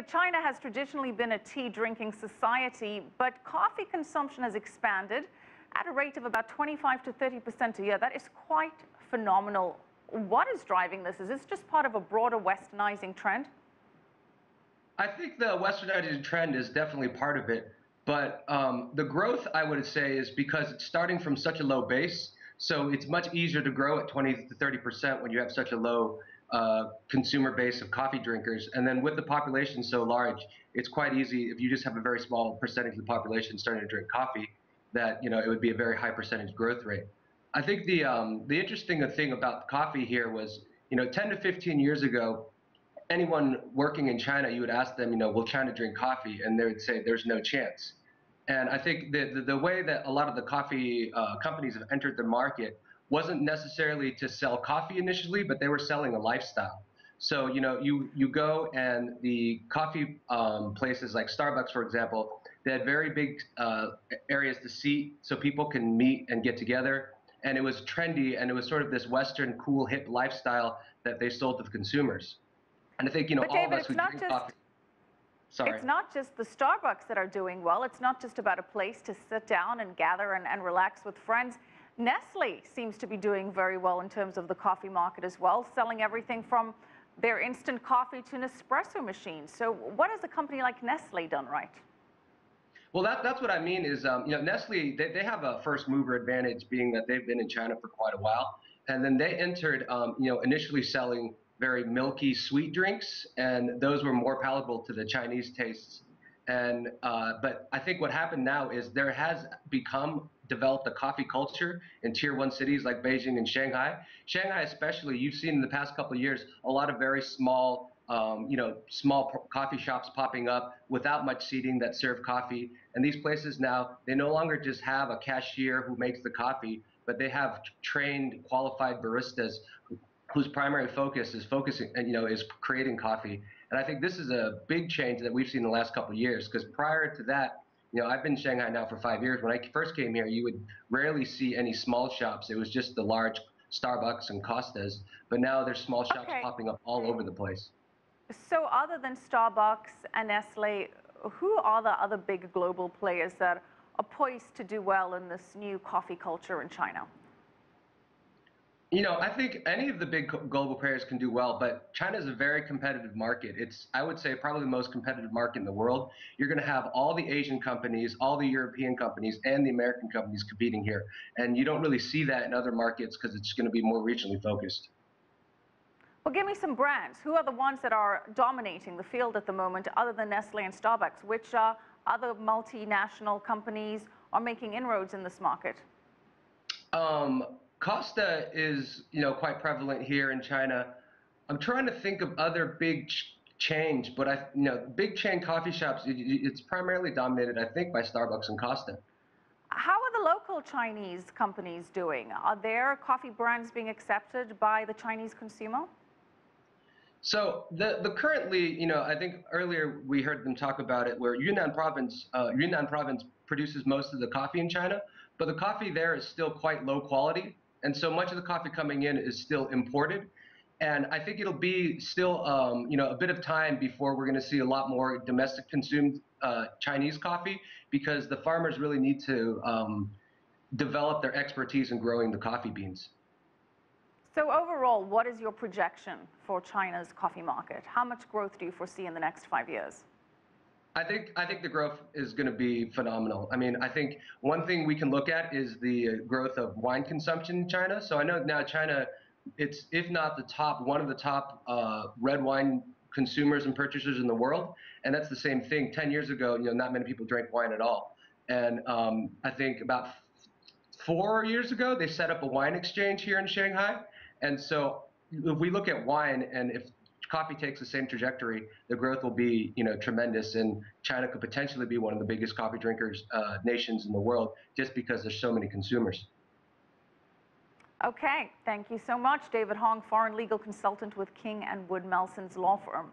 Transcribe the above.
David, China has traditionally been a tea-drinking society, but coffee consumption has expanded at a rate of about 25 to 30% a year. That is quite phenomenal. What is driving this? Is this just part of a broader westernizing trend? I think the westernizing trend is definitely part of it, but the growth, I would say, is because it's starting from such a low base. So it's much easier to grow at 20 to 30% when you have such a low consumer base of coffee drinkers. And then with the population so large, it's quite easy if you just have a very small percentage of the population starting to drink coffee, that it would be a very high percentage growth rate. I think the interesting thing about coffee here was 10 to 15 years ago, anyone working in China, you would ask them, will China drink coffee? And they would say, there's no chance. And I think the way that a lot of the coffee companies have entered the market wasn't necessarily to sell coffee initially, but they were selling a lifestyle. So, you go, and the coffee places like Starbucks, for example, they had very big areas to seat so people can meet and get together. And it was trendy, and it was sort of this Western cool, hip lifestyle that they sold to the consumers. And I think, But all David, of us who drink coffee. Sorry. It's not just the Starbucks that are doing well. It's not just about a place to sit down and gather and relax with friends. Nestle seems to be doing very well in terms of the coffee market as well, selling everything from their instant coffee to an espresso machine. So what has a company like Nestle done right? Well, that's what I mean is, Nestle, they have a first mover advantage, being that they've been in China for quite a while. And then they entered, initially selling very milky, sweet drinks, and those were more palatable to the Chinese tastes. And but I think what happened now is there has developed a coffee culture in tier 1 cities like Beijing and Shanghai. Shanghai especially, you've seen in the past couple of years a lot of very small, small coffee shops popping up without much seating that serve coffee. And these places now, they no longer just have a cashier who makes the coffee, but they have trained, qualified baristas whose primary focus is creating coffee. And I think this is a big change that we've seen in the last couple of years, because prior to that, I've been in Shanghai now for 5 years. When I first came here, you would rarely see any small shops. It was just the large Starbucks and Costas. But now there's small shops popping up all over the place. So other than Starbucks and Nestle, who are the other big global players that are poised to do well in this new coffee culture in China? I think any of the big global players can do well, but China is a very competitive market. It's, I would say, probably the most competitive market in the world. You're going to have all the Asian companies, all the European companies, and the American companies competing here. And you don't really see that in other markets because it's going to be more regionally focused. Well, give me some brands. Who are the ones that are dominating the field at the moment, other than Nestle and Starbucks? Which other multinational companies are making inroads in this market? Costa is, quite prevalent here in China. I'm trying to think of other big chains, but big chain coffee shops, it's primarily dominated, I think, by Starbucks and Costa. How are the local Chinese companies doing? Are their coffee brands being accepted by the Chinese consumer? So the currently, I think earlier we heard them talk about it, where Yunnan province produces most of the coffee in China, but the coffee there is still quite low quality. And so much of the coffee coming in is still imported. And I think it'll be still, a bit of time before we're going to see a lot more domestic consumed Chinese coffee, because the farmers really need to develop their expertise in growing the coffee beans. So overall, what is your projection for China's coffee market? How much growth do you foresee in the next 5 years? I think the growth is going to be phenomenal. I mean, I think one thing we can look at is the growth of wine consumption in China. So I know now China, it's, if not the top, one of the top red wine consumers and purchasers in the world. And that's the same thing. 10 years ago, not many people drank wine at all. And I think about 4 years ago, they set up a wine exchange here in Shanghai. And so if we look at wine, and if coffee takes the same trajectory, the growth will be, tremendous, and China could potentially be one of the biggest coffee drinkers nations in the world, just because there's so many consumers. Okay, thank you so much, David Hong, foreign legal consultant with King and Wood Mallesons law firm.